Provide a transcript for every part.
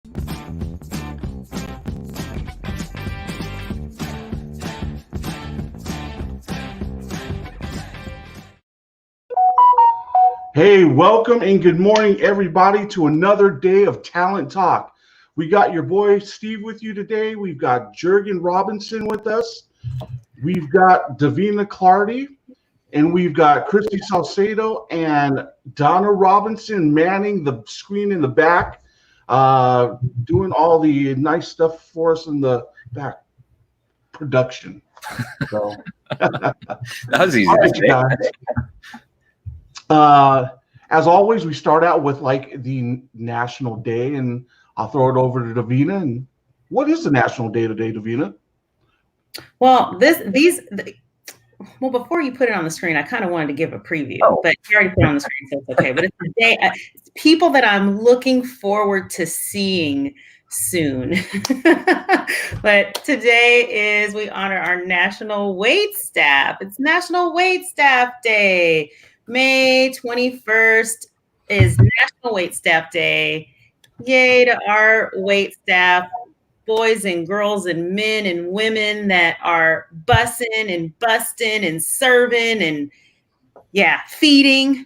Hey, welcome and good morning, everybody, to another day of Talent Talk. We got your boy Steve with you today. We've got Gergen Robinson with us. We've got Davina Clardy, and we've got Christy Salcedo and Donna Robinson manning the screen in the back, doing all the nice stuff for us in the back production. So that was easy to say. As always, we start out with like the national day, and I'll throw it over to Davina. And what is the national day today, Davina? Well, before you put it on the screen, I kind of wanted to give a preview, but you already put it on the screen, so it's okay. But it's the day, people that I'm looking forward to seeing soon. But today we honor our National Waitstaff. It's National Waitstaff Day. May 21st is National Waitstaff Day. Yay to our waitstaff, boys and girls and men and women that are bussing and busting and serving and feeding.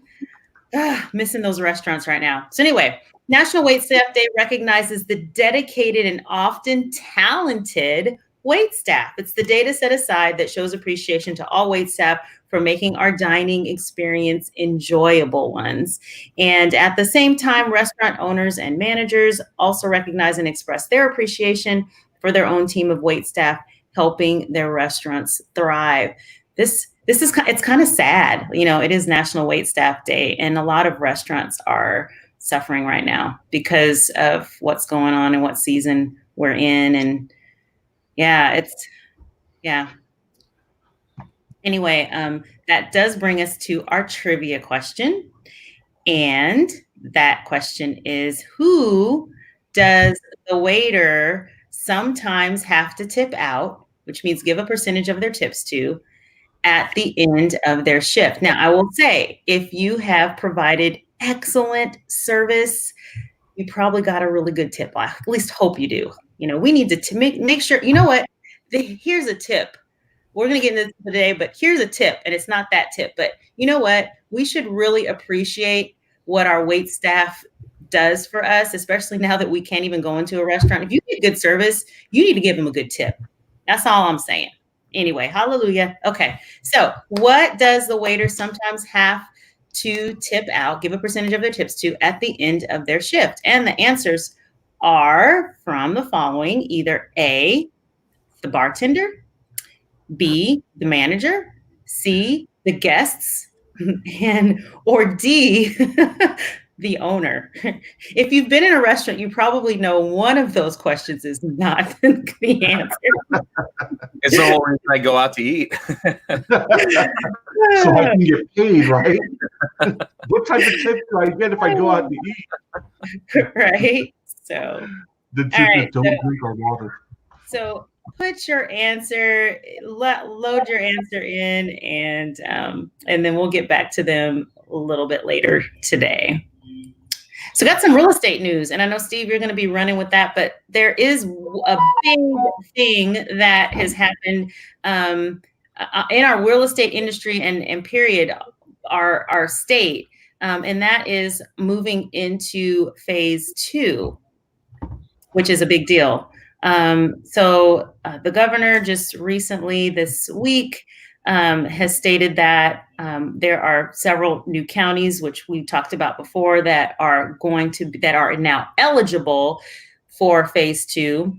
Missing those restaurants right now. So anyway, National Waitstaff Day recognizes the dedicated and often talented waitstaff. It's the day to set aside that shows appreciation to all waitstaff for making our dining experience enjoyable ones. And at the same time, restaurant owners and managers also recognize and express their appreciation for their own team of waitstaff helping their restaurants thrive. It's kind of sad. You know, it is National Waitstaff Day, and a lot of restaurants are suffering right now because of what's going on and what season we're in. And Anyway, that does bring us to our trivia question. And that question is, who does the waiter sometimes have to tip out, which means give a percentage of their tips to, at the end of their shift? Now, I will say, if you have provided excellent service, you probably got a really good tip. I at least hope you do. You know, we need to make sure, you know what? Here's a tip. We're going to get into this today, but here's a tip, and it's not that tip. But you know what? We should really appreciate what our waitstaff does for us, especially now that we can't even go into a restaurant. If you get good service, you need to give them a good tip. That's all I'm saying. Anyway, hallelujah. Okay, so what does the waiter sometimes have to tip out, give a percentage of their tips to at the end of their shift? And the answers are from the following: either A, the bartender, B, the manager, C, the guests, or D, the owner. If you've been in a restaurant, you probably know one of those questions is not the answer. It's the whole reason I go out to eat. So I can get paid, right? What type of tip do I get if I go out to eat? Right. So the tip is don't drink our water. So put your answer, load your answer in, and then we'll get back to them a little bit later today. So got some real estate news, and I know, Steve, you're going to be running with that, but there is a big thing that has happened in our real estate industry and period, our state, and that is moving into phase 2, which is a big deal. So the governor just recently this week has stated that there are several new counties, which we talked about before, that are now eligible for phase 2.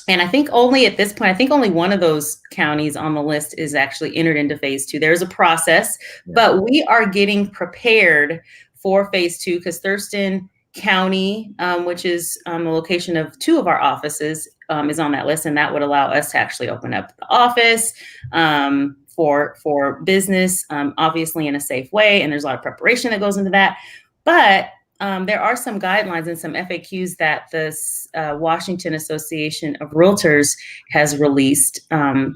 And I think only at this point, only one of those counties on the list is actually entered into phase 2. There's a process, but we are getting prepared for phase 2 because Thurston County, which is the location of 2 of our offices, is on that list, and that would allow us to actually open up the office for business, obviously in a safe way. And there's a lot of preparation that goes into that. But there are some guidelines and some FAQs that the Washington Association of Realtors has released. And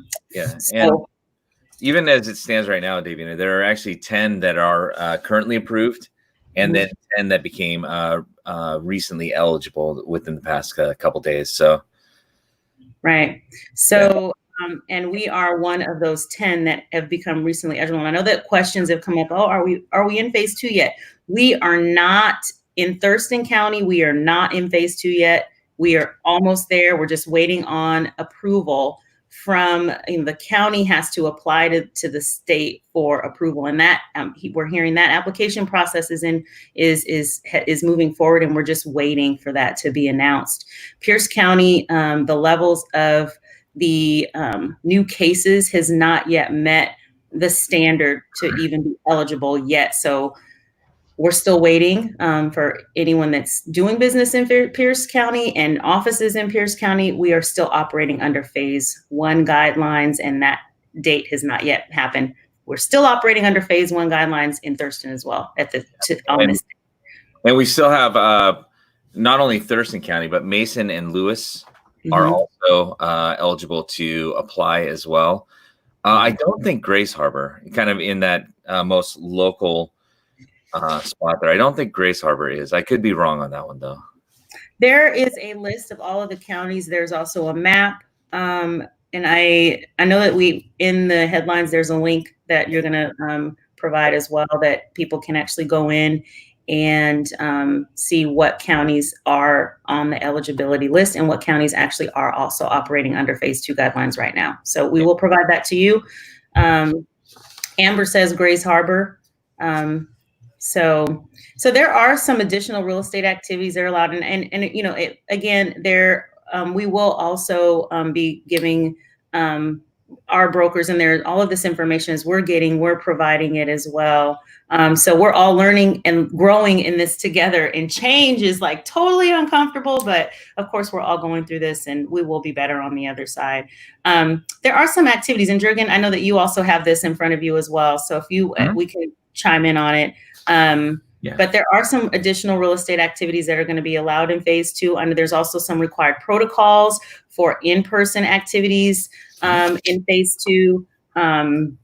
even as it stands right now, Davina, there are actually 10 that are currently approved. and then 10 that became recently eligible within the past couple days. So, right. So, and we are one of those 10 that have become recently eligible. And I know that questions have come up. Oh, are we in phase 2 yet? We are not in Thurston County. We are not in phase 2 yet. We are almost there. We're just waiting on approval from the county has to apply to the state for approval, and that we're hearing that application process is moving forward, and we're just waiting for that to be announced. Pierce County, the levels of the new cases has not yet met the standard to even be eligible yet. So we're still waiting for anyone that's doing business in Pierce County and offices in Pierce County. We are still operating under phase 1 guidelines, and that date has not yet happened. We're still operating under phase 1 guidelines in Thurston as well on this. And we still have not only Thurston County, but Mason and Lewis are also eligible to apply as well. I don't think Grace Harbor, kind of in that most local spot there. I don't think Grace Harbor is. I could be wrong on that one though. There is a list of all of the counties. There's also a map. And I know that in the headlines, there's a link that you're going to provide as well that people can actually go in and see what counties are on the eligibility list and what counties actually are also operating under phase 2 guidelines right now. So we will provide that to you. Amber says Grace Harbor. So there are some additional real estate activities that are allowed, and again, we will also be giving our brokers, and there all of this information as we're providing it as well. So we're all learning and growing in this together, and change is like totally uncomfortable, but of course we're all going through this, and we will be better on the other side. There are some activities, and Gergen, I know that you also have this in front of you as well. So if we can chime in on it. But there are some additional real estate activities that are going to be allowed in phase 2. And there's also some required protocols for in-person activities in phase 2. And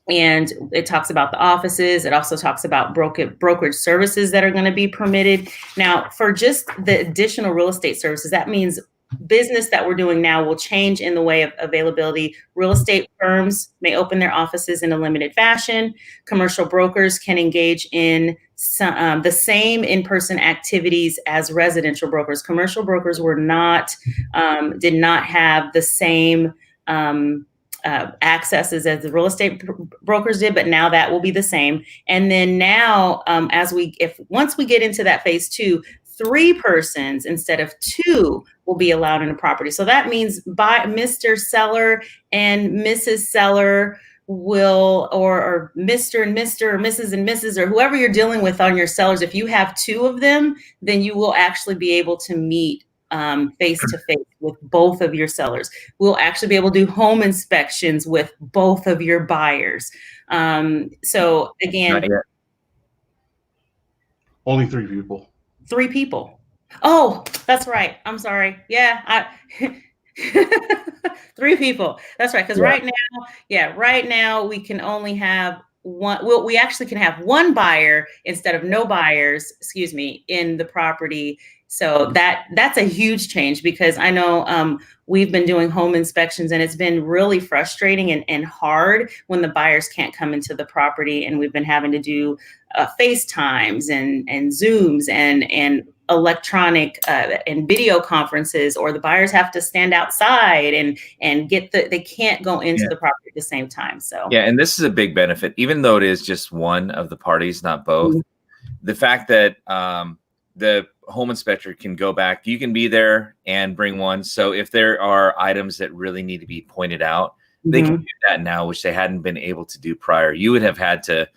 it talks about the offices. It also talks about brokerage services that are going to be permitted. Now, for just the additional real estate services, that means business that we're doing now will change in the way of availability. Real estate firms may open their offices in a limited fashion. Commercial brokers can engage in the same in-person activities as residential brokers. Commercial brokers did not have the same accesses as the real estate brokers did, but now that will be the same. And then now, once we get into that phase 2, 3 persons instead of 2 will be allowed in a property. So that means Mr. Seller and Mrs. Seller will, or Mr. and Mr. or Mrs. and Mrs. or whoever you're dealing with on your sellers, if you have 2 of them, then you will actually be able to meet face to face with both of your sellers. We'll actually be able to do home inspections with both of your buyers. So again, only 3 people. 3 people. Oh, that's right. I'm sorry. Yeah, 3 people. That's right. Because right now we can only have one. Well, we actually can have 1 buyer instead of no buyers, in the property. So that's a huge change, because I know we've been doing home inspections, and it's been really frustrating and hard when the buyers can't come into the property, and we've been having to do FaceTimes and Zooms and electronic and video conferences, or the buyers have to stand outside and they can't go into the property at the same time. So and this is a big benefit, even though it is just one of the parties, not both. The fact that the home inspector can go back, you can be there and bring one. So if there are items that really need to be pointed out, they can do that now, which they hadn't been able to do prior. You would have had to,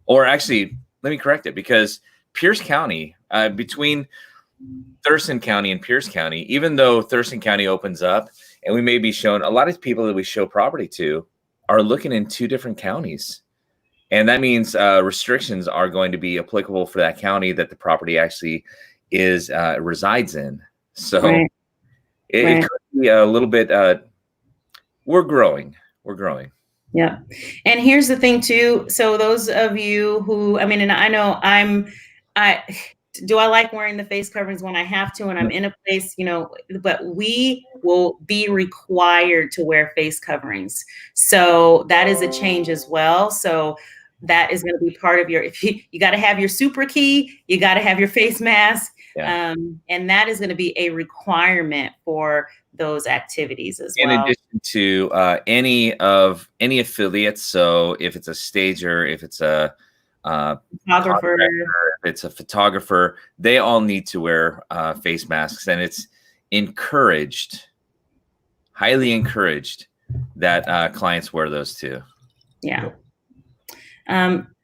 or actually, let me correct it, because Pierce County, between Thurston County and Pierce County, even though Thurston County opens up and we may be shown, a lot of people that we show property to are looking in 2 different counties. And that means restrictions are going to be applicable for that county that the property actually resides in. So it could be a little bit, we're growing. Yeah. And here's the thing too. So those of you who, and I know I'm Do I like wearing the face coverings when I have to and I'm in a place, but we will be required to wear face coverings. So that is a change as well. So that is going to be part of you got to have your super key, you got to have your face mask. Yeah. And that is going to be a requirement for those activities as well. In addition to any affiliates. So if it's a stager, if it's a photographer, if it's a photographer, they all need to wear face masks, and it's highly encouraged that clients wear those too. Yeah.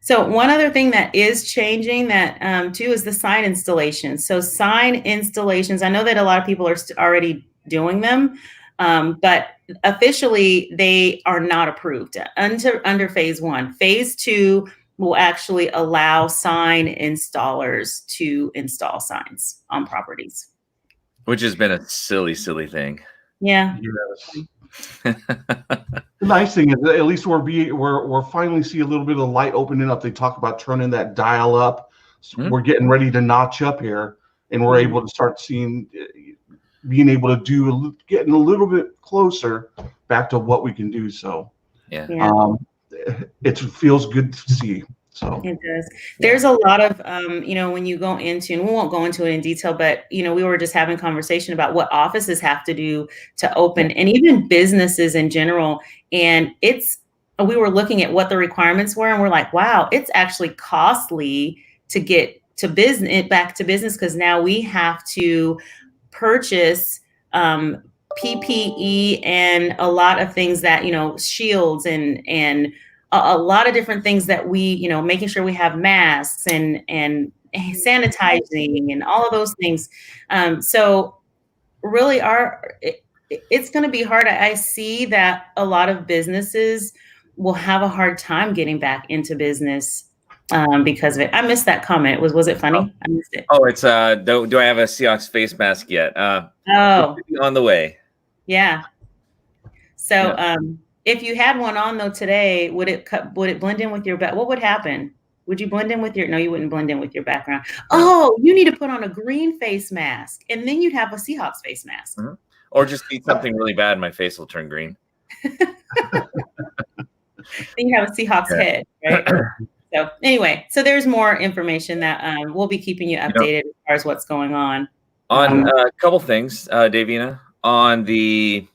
So one other thing that is changing that too is the sign installation. So sign installations, I know that a lot of people are already doing them, but officially they are not approved under phase 1. Phase 2 will actually allow sign installers to install signs on properties. Which has been a silly thing. Yeah. Yes. The nice thing is that at least we're finally see a little bit of light opening up. They talk about turning that dial up. So we're getting ready to notch up here, and we're able to start being able to getting a little bit closer back to what we can do. So yeah. It feels good to see. So it does. There's a lot of, when you go into, and we won't go into it in detail, but, we were just having conversation about what offices have to do to open, and even businesses in general. And we were looking at what the requirements were, and we're like, wow, it's actually costly to get back to business, because now we have to purchase PPE and a lot of things that, shields and a lot of different things that we, making sure we have masks and sanitizing and all of those things. So really it's going to be hard. I see that a lot of businesses will have a hard time getting back into business because of it. I missed that comment. Was it funny? I missed it. Oh, it's do I have a Seahawks face mask yet? On the way. Yeah. So if you had one on though today, would it blend in with your back? What would happen? Would you blend in with no, you wouldn't blend in with your background. Oh, you need to put on a green face mask, and then you'd have a Seahawks face mask. Mm-hmm. Or just eat something really bad and my face will turn green. Then you have a Seahawks head, right? So anyway, there's more information that we'll be keeping you updated as far as what's going on. On a couple things, Davina, on the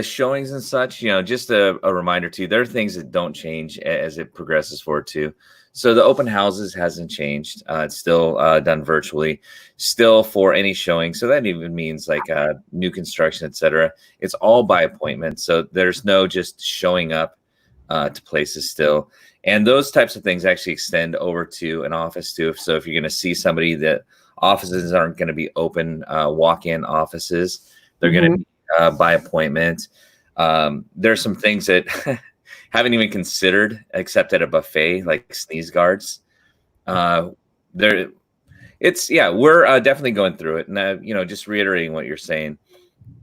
showings and such, just a reminder too, there are things that don't change as it progresses forward too. So the open houses hasn't changed. It's still done virtually, still for any showing. So that even means like new construction, etc. It's all by appointment. So there's no just showing up to places still. And those types of things actually extend over to an office too. So if you're going to see somebody, that offices aren't going to be open walk-in offices. They're going to be by appointment. There's some things that haven't even considered except at a buffet, like sneeze guards. We're definitely going through it. And, just reiterating what you're saying,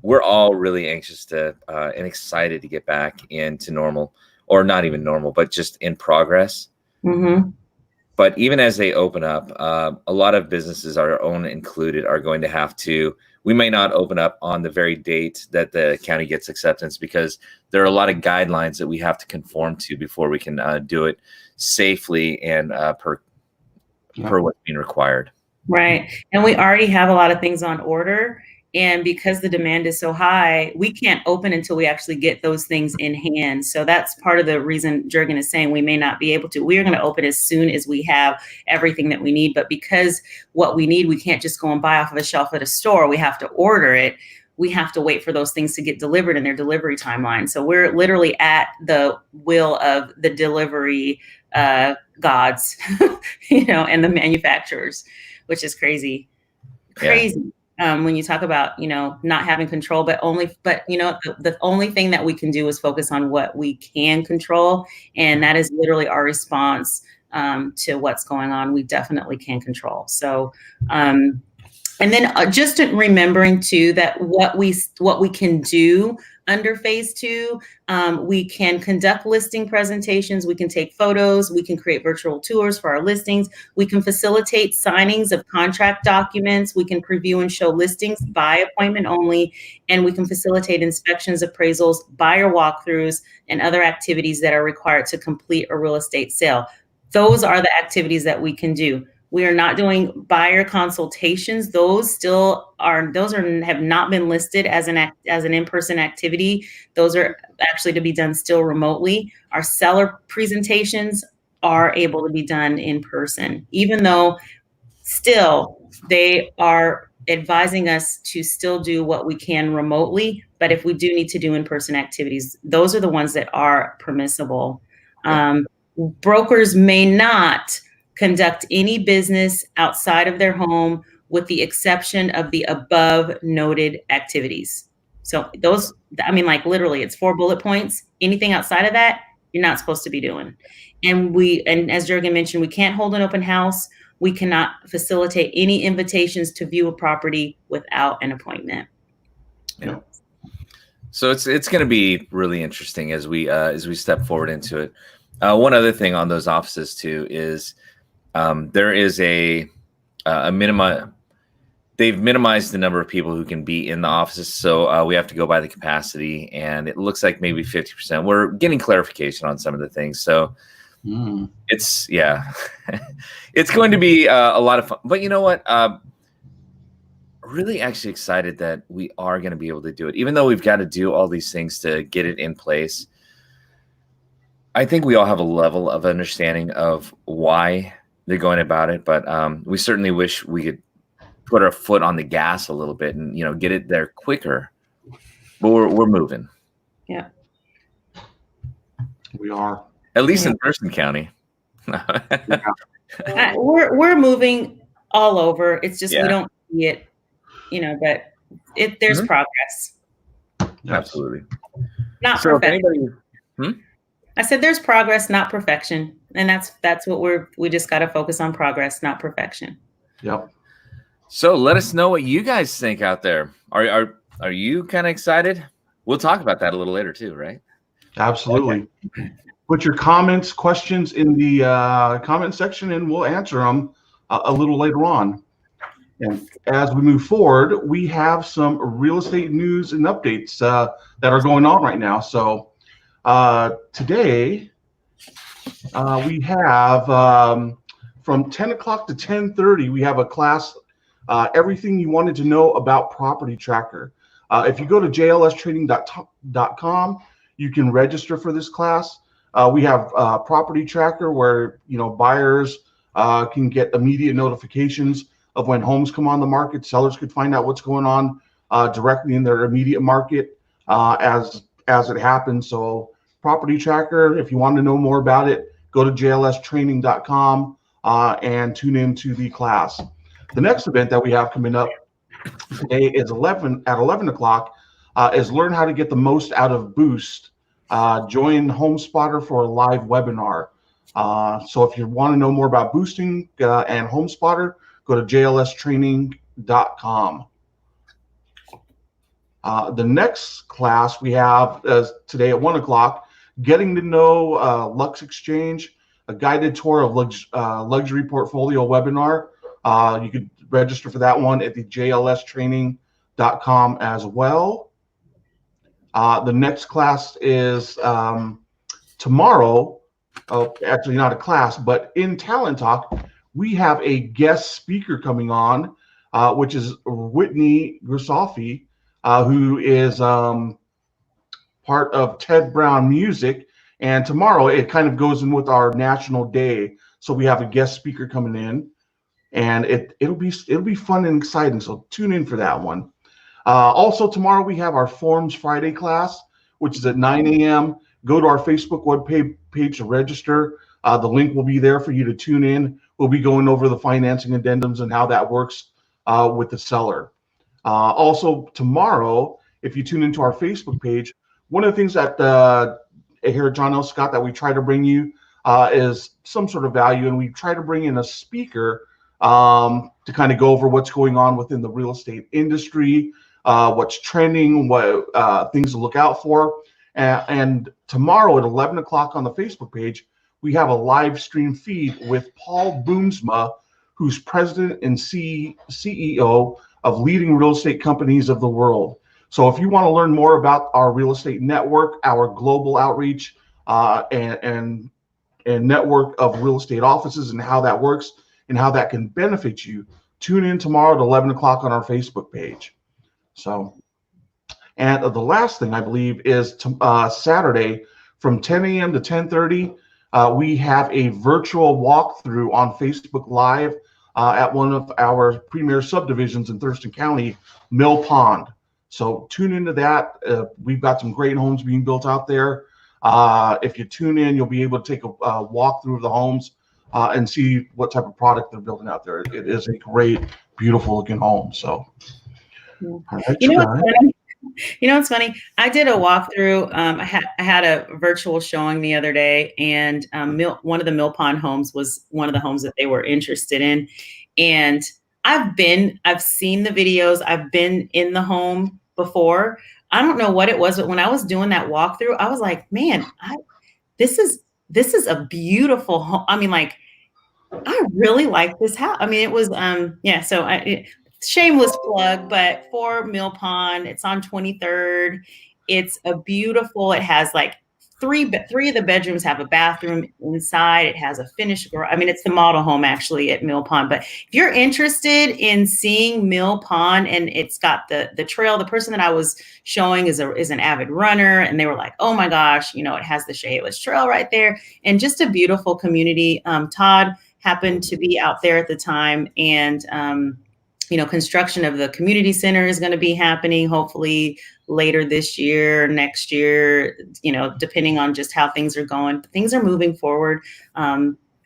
we're all really anxious to and excited to get back into normal, or not even normal, but just in progress. Mm-hmm. But even as they open up, a lot of businesses, our own included, are going to have to. We may not open up on the very date that the county gets acceptance, because there are a lot of guidelines that we have to conform to before we can do it safely and per what's being required. Right. And we already have a lot of things on order. And because the demand is so high, we can't open until we actually get those things in hand. So that's part of the reason Gergen is saying we may not be able to. We are going to open as soon as we have everything that we need. But because what we need, we can't just go and buy off of a shelf at a store. We have to order it. We have to wait for those things to get delivered in their delivery timeline. So we're literally at the will of the delivery gods, and the manufacturers, which is crazy. Crazy. When you talk about, not having control, the only thing that we can do is focus on what we can control. And that is literally our response to what's going on. We definitely can control. So, and then just remembering too, that what we can do Under phase 2, we can conduct listing presentations. We can take photos. We can create virtual tours for our listings. We can facilitate signings of contract documents. We can preview and show listings by appointment only. And we can facilitate inspections, appraisals, buyer walkthroughs, and other activities that are required to complete a real estate sale. Those are the activities that we can do. We are not doing buyer consultations. Those have not been listed as an in-person activity. Those are actually to be done still remotely. Our seller presentations are able to be done in person, even though still they are advising us to still do what we can remotely. But if we do need to do in-person activities, those are the ones that are permissible. Brokers may not conduct any business outside of their home with the exception of the above noted activities. So those, I mean, like literally it's 4 bullet points. Anything outside of that, you're not supposed to be doing. And as Gergen mentioned, we can't hold an open house. We cannot facilitate any invitations to view a property without an appointment. Yeah. So it's going to be really interesting as we step forward into it. One other thing on those offices too is there is a minimum. They've minimized the number of people who can be in the offices, so we have to go by the capacity, and it looks like maybe 50%. We're getting clarification on some of the things, so it's it's going to be a lot of fun. But you know what? Really, actually excited that we are going to be able to do it, even though we've got to do all these things to get it in place. I think we all have a level of understanding of why they're going about it, but we certainly wish we could put our foot on the gas a little bit and get it there quicker. But we're moving. Yeah, we are. At least in Thurston County. We're moving all over. It's just we don't see it, but there's progress. Absolutely. Not so perfection. I said there's progress, not perfection. And that's what we just got to focus on progress, not perfection. Yep. So let us know what you guys think out there. Are you kind of excited? We'll talk about that a little later too, right? Absolutely. Okay. Put your comments, questions in the comment section, and we'll answer them a little later on. And as we move forward, we have some real estate news and updates that are going on right now. So today we have from 10 o'clock to 10:30, we have a class, everything you wanted to know about Property Tracker. If you go to jlstraining.com, you can register for this class. We have Property Tracker where buyers can get immediate notifications of when homes come on the market. Sellers could find out what's going on directly in their immediate market as it happens. So Property Tracker, if you want to know more about it, go to jlstraining.com and tune into the class. The next event that we have coming up today is at 11 o'clock is Learn How to Get the Most Out of Boost. Join HomeSpotter for a live webinar. So if you want to know more about boosting and HomeSpotter, go to jlstraining.com. The next class we have is today at 1 o'clock, Getting to Know Lux Exchange, a guided tour of luxury portfolio webinar. You could register for that one at the jlstraining.com as well. The next class is tomorrow. Actually, not a class, but in Talent Talk, we have a guest speaker coming on, which is Whitney Grisofi, who is part of Ted Brown Music. And tomorrow it kind of goes in with our National Day. So we have a guest speaker coming in, and it'll be fun and exciting. So tune in for that one. Also tomorrow we have our Forms Friday class, which is at 9 a.m. Go to our Facebook webpage to register. The link will be there for you to tune in. We'll be going over the financing addendums and how that works with the seller. Also tomorrow, if you tune into our Facebook page, one of the things that here at John L. Scott that we try to bring you is some sort of value, and we try to bring in a speaker to kind of go over what's going on within the real estate industry, what's trending, what things to look out for. And tomorrow at 11 o'clock on the Facebook page, we have a live stream feed with Paul Boomsma, who's president and CEO of leading real estate companies of the world. So if you want to learn more about our real estate network, our global outreach, and network of real estate offices and how that works and how that can benefit you, tune in tomorrow at 11 o'clock on our Facebook page. So, and the last thing I believe is Saturday from 10 a.m. to 10:30, we have a virtual walkthrough on Facebook Live at one of our premier subdivisions in Thurston County, Mill Pond. So tune into that. We've got some great homes being built out there. If you tune in, you'll be able to take a walkthrough of the homes and see what type of product they're building out there. It is a great, beautiful looking home. So, all right, you know what's funny? You know what's funny? I did a walkthrough. I had a virtual showing the other day, and one of the Mill Pond homes was one of the homes that they were interested in. And I've seen the videos. I've been in the home before. I don't know what it was, but when I was doing that walkthrough, I was like, man, this is a beautiful home. I mean, like, I really like this house. I mean, it was, yeah. So shameless plug, but for Mill Pond, it's on 23rd. It's a beautiful, it has like three of the bedrooms have a bathroom inside. It has a finished garage. I mean, it's the model home actually at Mill Pond. But if you're interested in seeing Mill Pond, and it's got the trail, the person that I was showing is an avid runner, and they were like, oh my gosh, it has the Shayless Trail right there, and just a beautiful community. Todd happened to be out there at the time, and construction of the community center is going to be happening hopefully later this year, next year, depending on just how things are going. Things are moving forward.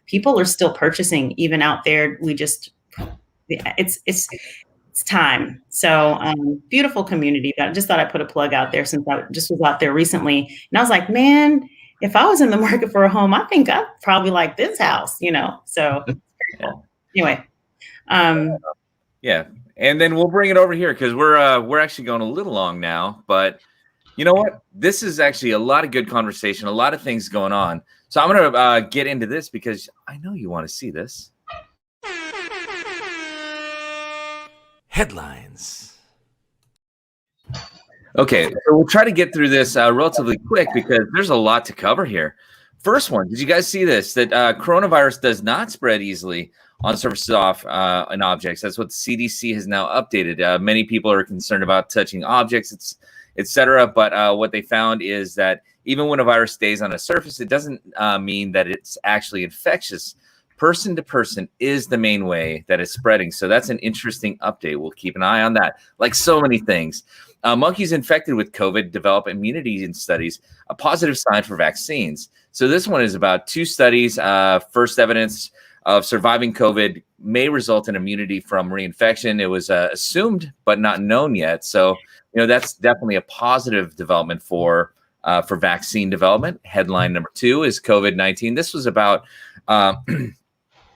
People are still purchasing even out there. It's time. So beautiful community. I just thought I'd put a plug out there since I just was out there recently. And I was like, man, if I was in the market for a home, I think I'd probably like this house, so anyway. Yeah. And then we'll bring it over here because we're actually going a little long now. But you know what? This is actually a lot of good conversation, a lot of things going on. So I'm going to get into this because I know you want to see this. Headlines. Okay, so we'll try to get through this relatively quick because there's a lot to cover here. First one, did you guys see this? That coronavirus does not spread easily on surfaces off and objects. That's what the CDC has now updated. Many people are concerned about touching objects, etc. But what they found is that even when a virus stays on a surface, it doesn't mean that it's actually infectious. Person to person is the main way that it's spreading. So that's an interesting update. We'll keep an eye on that, like so many things. Monkeys infected with COVID develop immunity in studies, a positive sign for vaccines. So this one is about 2 studies. First evidence of surviving COVID may result in immunity from reinfection. It was assumed, but not known yet. So, that's definitely a positive development for vaccine development. Headline number 2 is COVID-19. This was about, I'll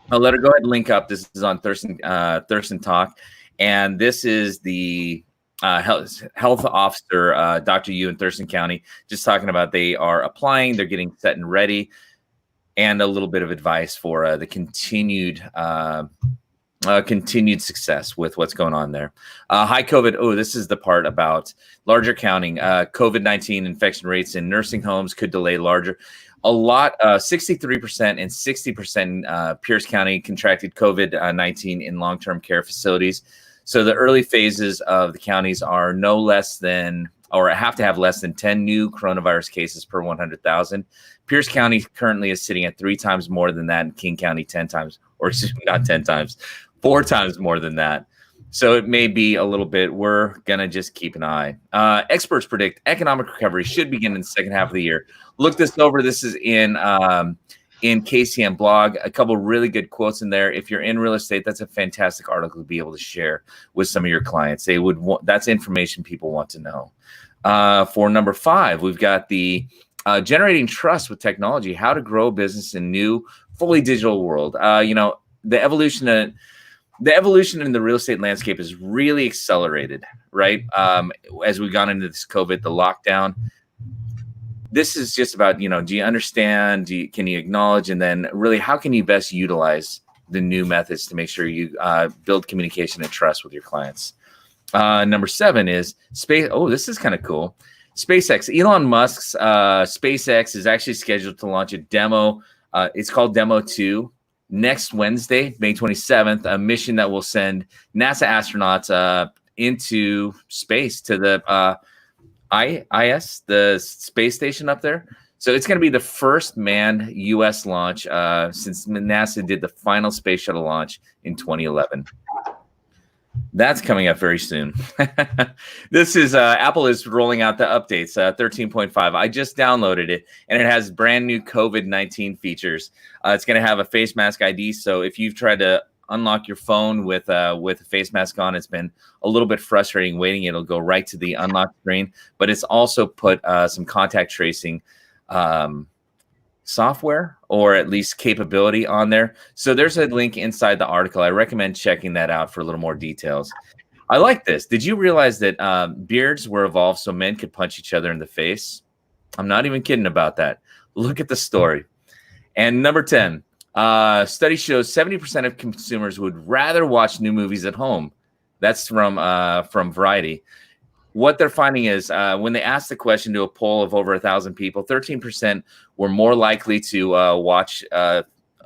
let her go ahead and link up. This is on Thurston Talk. And this is the health officer, Dr. Yu in Thurston County, just talking about they are applying, they're getting set and ready, and a little bit of advice for the continued success with what's going on there. High COVID. Oh, this is the part about larger counting. COVID-19 infection rates in nursing homes could delay larger. A lot, 63% and 60% Pierce County contracted COVID-19 in long-term care facilities. So the early phases of the counties are no less than, or have to have less than 10 new coronavirus cases per 100,000. Pierce County currently is sitting at 3 times more than that, and King County 10 times, or not 10 times, 4 times more than that. So it may be a little bit, we're going to just keep an eye. Experts predict economic recovery should begin in the second half of the year. Look this over. This is in KCM blog. A couple really good quotes in there. If you're in real estate, that's a fantastic article to be able to share with some of your clients. They would want, that's information people want to know. For number 5, we've got the generating trust with technology, how to grow a business in new, fully digital world. The evolution the evolution in the real estate landscape is really accelerated, right? As we've gone into this COVID, the lockdown. This is just about, do you understand? Can you acknowledge? And then really, how can you best utilize the new methods to make sure you build communication and trust with your clients? Number 7 is space. Oh, this is kind of cool. SpaceX. Elon Musk's SpaceX is actually scheduled to launch a demo. It's called Demo 2 next Wednesday, May 27th, a mission that will send NASA astronauts into space to the IS, the space station up there. So it's going to be the first manned U.S. launch since NASA did the final space shuttle launch in 2011. That's coming up very soon. This is Apple is rolling out the updates, 13.5. I just downloaded it, and it has brand new COVID-19 features. It's going to have a face mask ID. So if you've tried to unlock your phone with a face mask on, it's been a little bit frustrating waiting. It'll go right to the unlock screen, but it's also put some contact tracing software, or at least capability, on there. So there's a link inside the article. I recommend checking that out for a little more details. I like this. Did you realize that beards were evolved so men could punch each other in the face? I'm not even kidding about that. Look at the story. And number 10, study shows 70% of consumers would rather watch new movies at home. That's from Variety. What they're finding is when they asked the question to a poll of over 1,000 people, 13% were more likely to watch a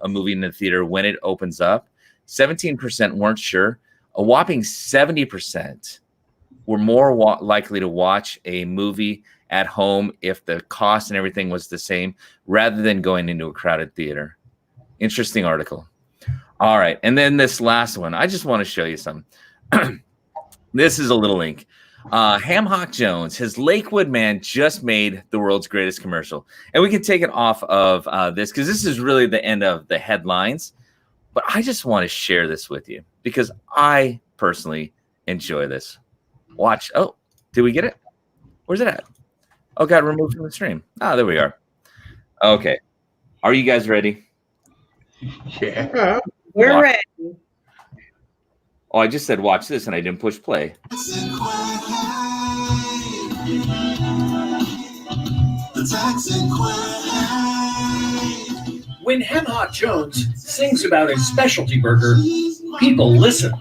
movie in the theater when it opens up. 17% weren't sure. A whopping 70% were more likely to watch a movie at home if the cost and everything was the same, rather than going into a crowded theater. Interesting article. All right. And then this last one, I just want to show you some. This is a little link. Ham Hock Jones, his Lakewood man, just made the world's greatest commercial. And we can take it off of this because this is really the end of the headlines. But I just want to share this with you because I personally enjoy this. Watch. Oh, did we get it? Where's it at? Oh, got removed from the stream. Ah, there we are. Okay. Are you guys ready? Yeah. We're ready. Oh, I just said watch this and I didn't push play. When Ham Hock Jones sings about his specialty burger, people listen.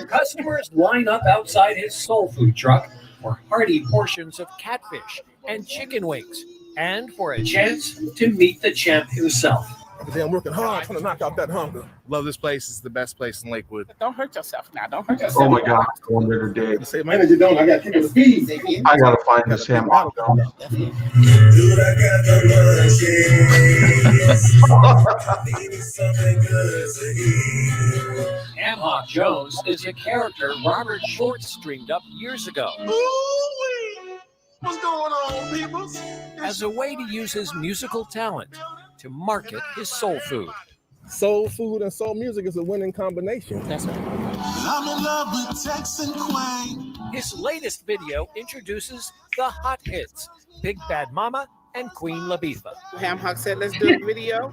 Customers line up outside his soul food truck for hearty portions of catfish and chicken wings, and for a chance to meet the champ himself. I'm working hard trying to knock out that hunger. Love this place. It's the best place in Lakewood. Don't hurt yourself now. Don't hurt yourself. Oh my God, going there today. You say, man, you don't. I got people to feed. I gotta find this Ham Hock Jones. Ham Hock Jones is a character Robert Short streamed up years ago. Ooh-wee. What's going on, people? As a way to use his musical talent to market his soul food. Soul food and soul music is a winning combination. That's right. I'm in love with Tex and Quang. His latest video introduces the hot hits, Big Bad Mama and Queen Latifah. Ham Hock said, let's do a video.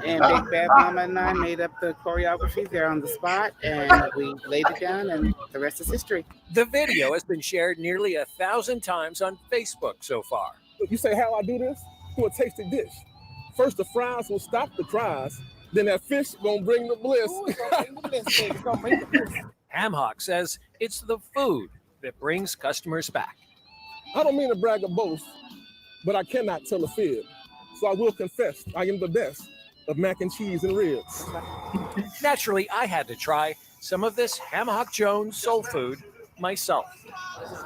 And Big Bad Mama and I made up the choreography there on the spot. And we laid it down, and the rest is history. The video has been shared nearly 1,000 times on Facebook so far. You say how I do this? Through a tasty dish. First, the fries will stop the cries. Then that fish gonna bring the bliss. Ham Hock says it's the food that brings customers back. I don't mean to brag or boast, but I cannot tell a fib. So I will confess I am the best of mac and cheese and ribs. Naturally, I had to try some of this Ham Hock Jones soul food myself.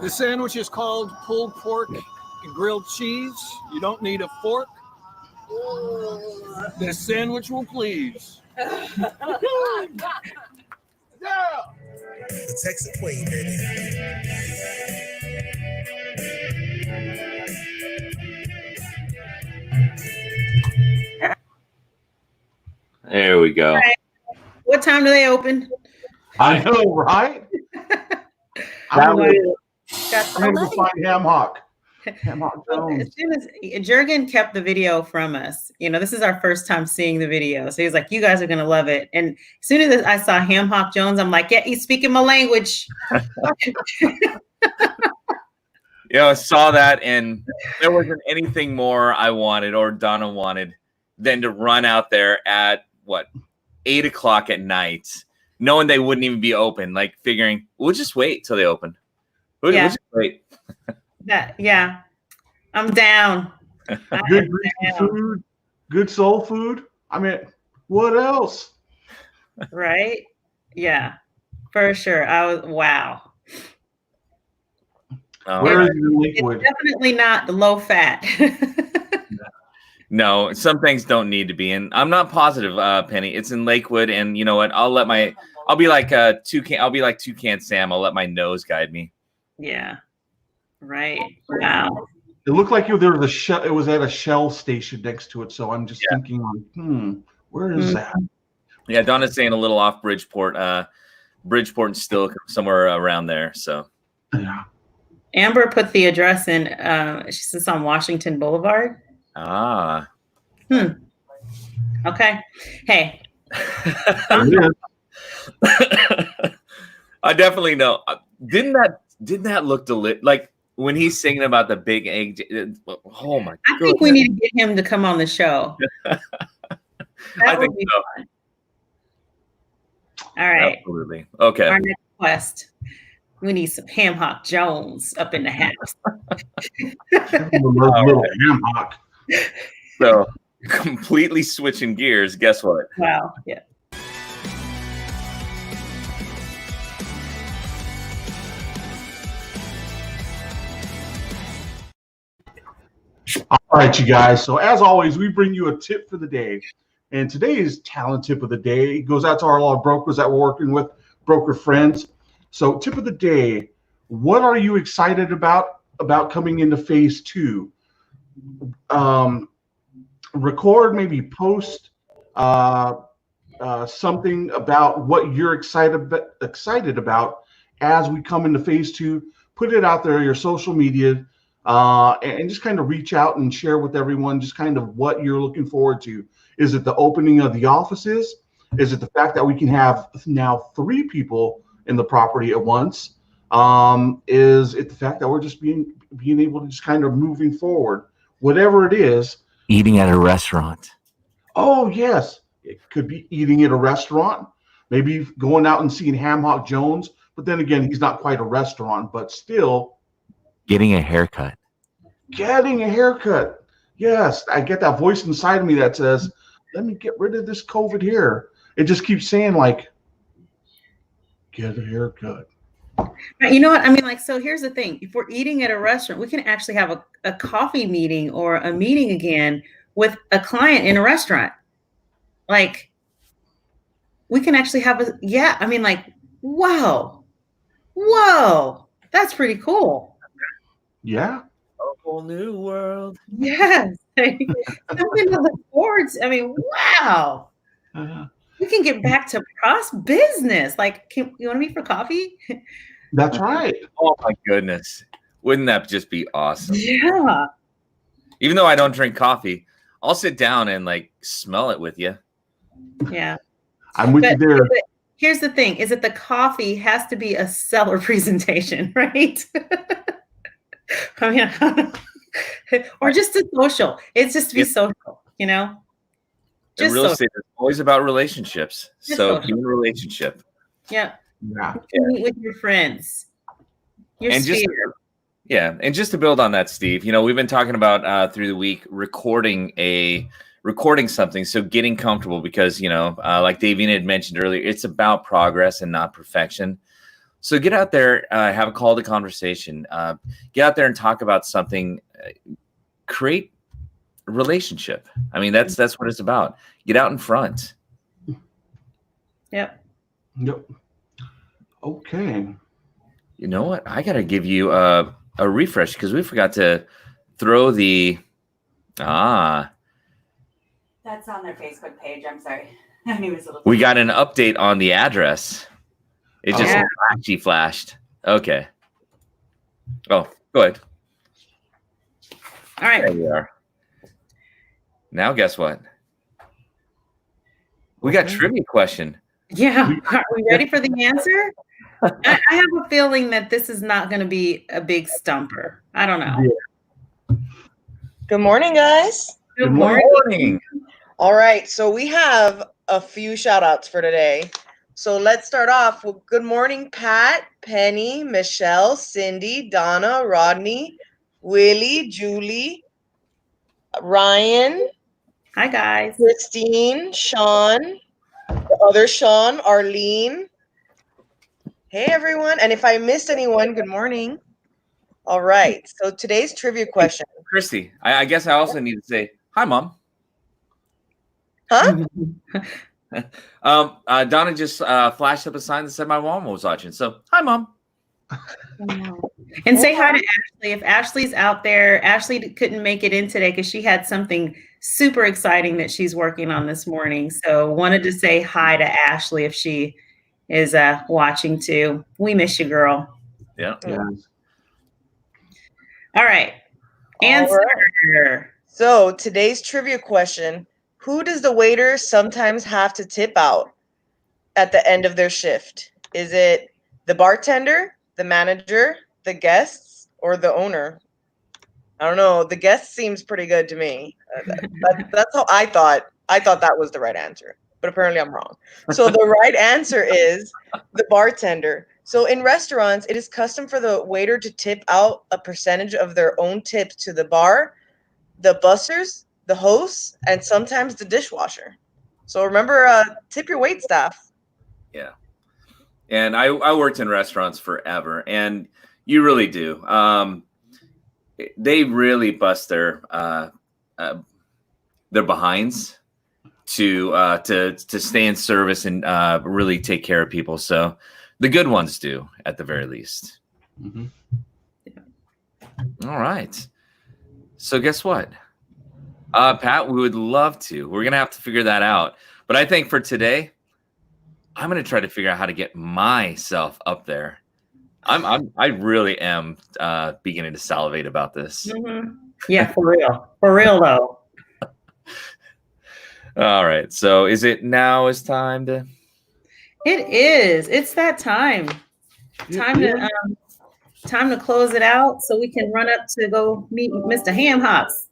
The sandwich is called pulled pork and grilled cheese. You don't need a fork. This sandwich will please. The Texas Queen, baby. There we go. Right. What time do they open? I know, right? I'm gonna go find Ham Hock. Hemlock Well, Jones. as soon as Gergen kept the video from us, this is our first time seeing the video. So he's like, you guys are going to love it. And as soon as I saw Ham Hock Jones, I'm like, yeah, he's speaking my language. I saw that, and there wasn't anything more I wanted or Donna wanted than to run out there at 8 o'clock at night, knowing they wouldn't even be open, like figuring we'll just wait till they open. We'll just wait. I'm down. Good greasy food, good soul food. I mean, what else? Right? Yeah, for sure. Wow. Where is the Lakewood? It's definitely not the low fat. No, some things don't need to be in. I'm not positive, Penny. It's in Lakewood, and you know what? I'll be like Toucan. I'll be like Toucan Sam. I'll let my nose guide me. Yeah. Right. Wow. It looked like there was a shell. It was at a Shell station next to it. So I'm just thinking, where is that? Yeah, Donna's saying a little off Bridgeport. Bridgeport and still somewhere around there. So. Yeah. Amber put the address in. She says on Washington Boulevard. Ah. Okay. Hey. I definitely know. Didn't that look like when he's singing about the big egg? Oh my! I think we need to get him to come on the show. I think so. Fun. All right. Absolutely. Okay. Our next quest. We need some Ham Hock Jones up in the house. Little ham hock. So completely switching gears. Guess what? Wow. Yeah. All right, you guys. So as always, we bring you a tip for the day. And today's talent tip of the day goes out to our lot of brokers that we're working with, broker friends. So tip of the day, what are you excited about coming into phase 2? Record, maybe post something about what you're excited about as we come into phase 2. Put it out there, your social media, and just kind of reach out and share with everyone just kind of what you're looking forward to. Is it the opening of the offices? Is it the fact that we can have now 3 people in the property at once? Is it the fact that we're just being able to just kind of moving forward? Whatever it is. Eating at a restaurant. Oh, yes. It could be eating at a restaurant. Maybe going out and seeing Ham Hock Jones. But then again, he's not quite a restaurant, but still. Getting a haircut. Yes, I get that voice inside of me that says, let me get rid of this COVID hair. It just keeps saying, like, get a haircut. You know what? I mean, so here's the thing. If we're eating at a restaurant, we can actually have a coffee meeting or a meeting again with a client in a restaurant. Like, we can actually have whoa, that's pretty cool. Yeah. A whole new world. Yes. Something to look forward to. I mean, wow. We can get back to cross business. Like, you want to meet for coffee? That's right. Oh my goodness. Wouldn't that just be awesome? Yeah. Even though I don't drink coffee, I'll sit down and smell it with you. Yeah. I'm with you there. But here's the thing, is that the coffee has to be a seller presentation, right? I mean, or just a social. It's just to be social, Just real estate is always about relationships. Just so social. human relationship. Yeah. Yeah. Meet with your friends. And just to build on that, Steve, we've been talking about through the week recording something. So getting comfortable because, like Davina had mentioned earlier, it's about progress and not perfection. So get out there, have a call to conversation, get out there and talk about something, create a relationship. I mean, that's what it's about. Get out in front. Yep. Okay. You know what? I got to give you a refresh because we forgot to throw the, That's on their Facebook page. I'm sorry. I knew it was a little. We got an update on the address. It just actually flashed. Okay. Oh, go ahead. All right. There we are. Now, guess what? We got trivia question. Yeah. Are we ready for the answer? I have a feeling that this is not going to be a big stumper. I don't know. Yeah. Good morning, guys. Good morning. All right, so we have a few shout outs for today. So let's start off with good morning, Pat, Penny, Michelle, Cindy, Donna, Rodney, Willie, Julie, Ryan. Hi, guys. Christine, Sean, the other Sean, Arlene. Hey, everyone. And if I missed anyone, good morning. All right, so today's trivia question. Christy, I guess I also need to say hi, Mom. Huh? Donna just flashed up a sign that said my mom was watching. So, hi, Mom. And say hi to Ashley. If Ashley's out there, Ashley couldn't make it in today because she had something super exciting that she's working on this morning. So wanted to say hi to Ashley if she is watching too. We miss you, girl. Yeah. All right. Answer. Right. So today's trivia question: who does the waiter sometimes have to tip out at the end of their shift? Is it the bartender, the manager, the guests, or the owner? I don't know. The guest seems pretty good to me. That's how I thought. I thought that was the right answer, but apparently I'm wrong. So the right answer is the bartender. So in restaurants, it is custom for the waiter to tip out a percentage of their own tips to the bar, the bussers, the hosts, and sometimes the dishwasher. So remember, tip your waitstaff. Yeah. And I worked in restaurants forever, and you really do. They really bust their behinds to stay in service and really take care of people. So the good ones do, at the very least. Mm-hmm. All right. So guess what? Pat, we would love to. We're going to have to figure that out. But I think for today, I'm going to try to figure out how to get myself up there. I really am beginning to salivate about this. Mm-hmm. Yeah, for real. For real, though. All right. So is it now is time to... It is. It's that time. Time to close it out so we can run up to go meet Mr. Ham Hocks.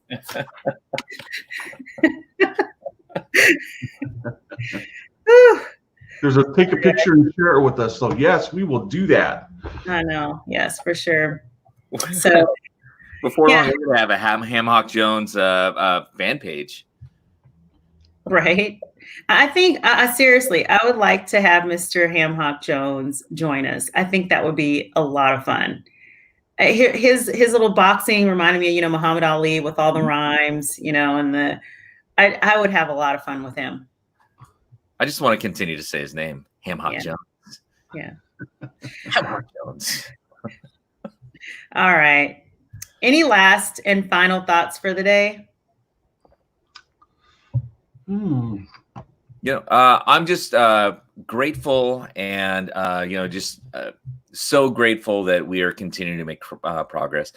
There's a take a picture and share it with us. So yes, we will do that. I know. Yes, for sure. So before long, we're gonna have a Ham Hock Jones fan page. Right. I think seriously, I would like to have Mr. Ham Hock Jones join us. I think that would be a lot of fun. His little boxing reminded me of, Muhammad Ali with all the rhymes, and I would have a lot of fun with him. I just want to continue to say his name, Ham Hock Jones. Yeah. Ham Hock Jones. All right. Any last and final thoughts for the day? I'm just grateful and just so grateful that we are continuing to make progress.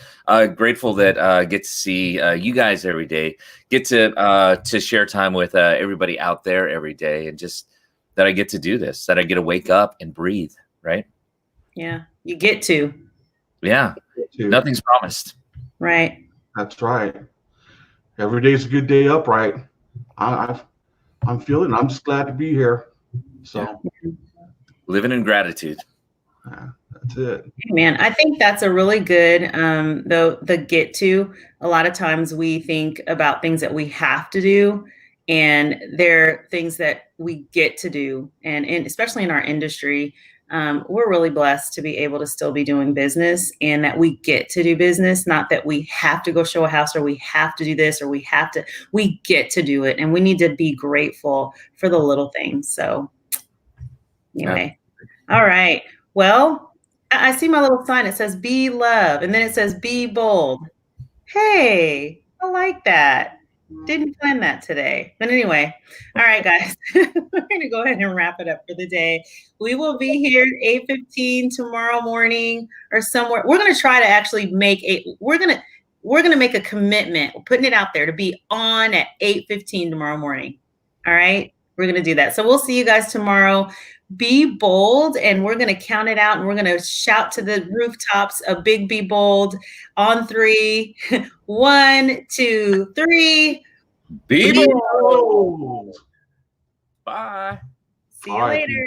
Grateful that get to see you guys every day, get to share time with everybody out there every day, and just that I get to do this, that I get to wake up and breathe. Right? Yeah, you get to. Yeah, nothing's promised. Right. That's right. Every day's a good day up, right? I'm feeling. I'm just glad to be here. So, living in gratitude. That's it. Man, I think that's a really good, the get to. A lot of times we think about things that we have to do, and they're things that we get to do. And especially in our industry, we're really blessed to be able to still be doing business, and that we get to do business, not that we have to go show a house, or we have to do this, or we get to do it. And we need to be grateful for the little things. So anyway, all right. Well, I see my little sign. It says be love, and then it says be bold. Hey, I like that. Didn't plan that today. But anyway, all right, guys, we're going to go ahead and wrap it up for the day. We will be here at 8:15 tomorrow morning or somewhere. We're going to try to actually we're going to make a commitment. We're putting it out there to be on at 8:15 tomorrow morning. All right. We're going to do that. So we'll see you guys tomorrow. Be bold, and we're going to count it out, and we're going to shout to the rooftops a big be bold on 3. 1, 2, 3. Be bold. Bye. See you later.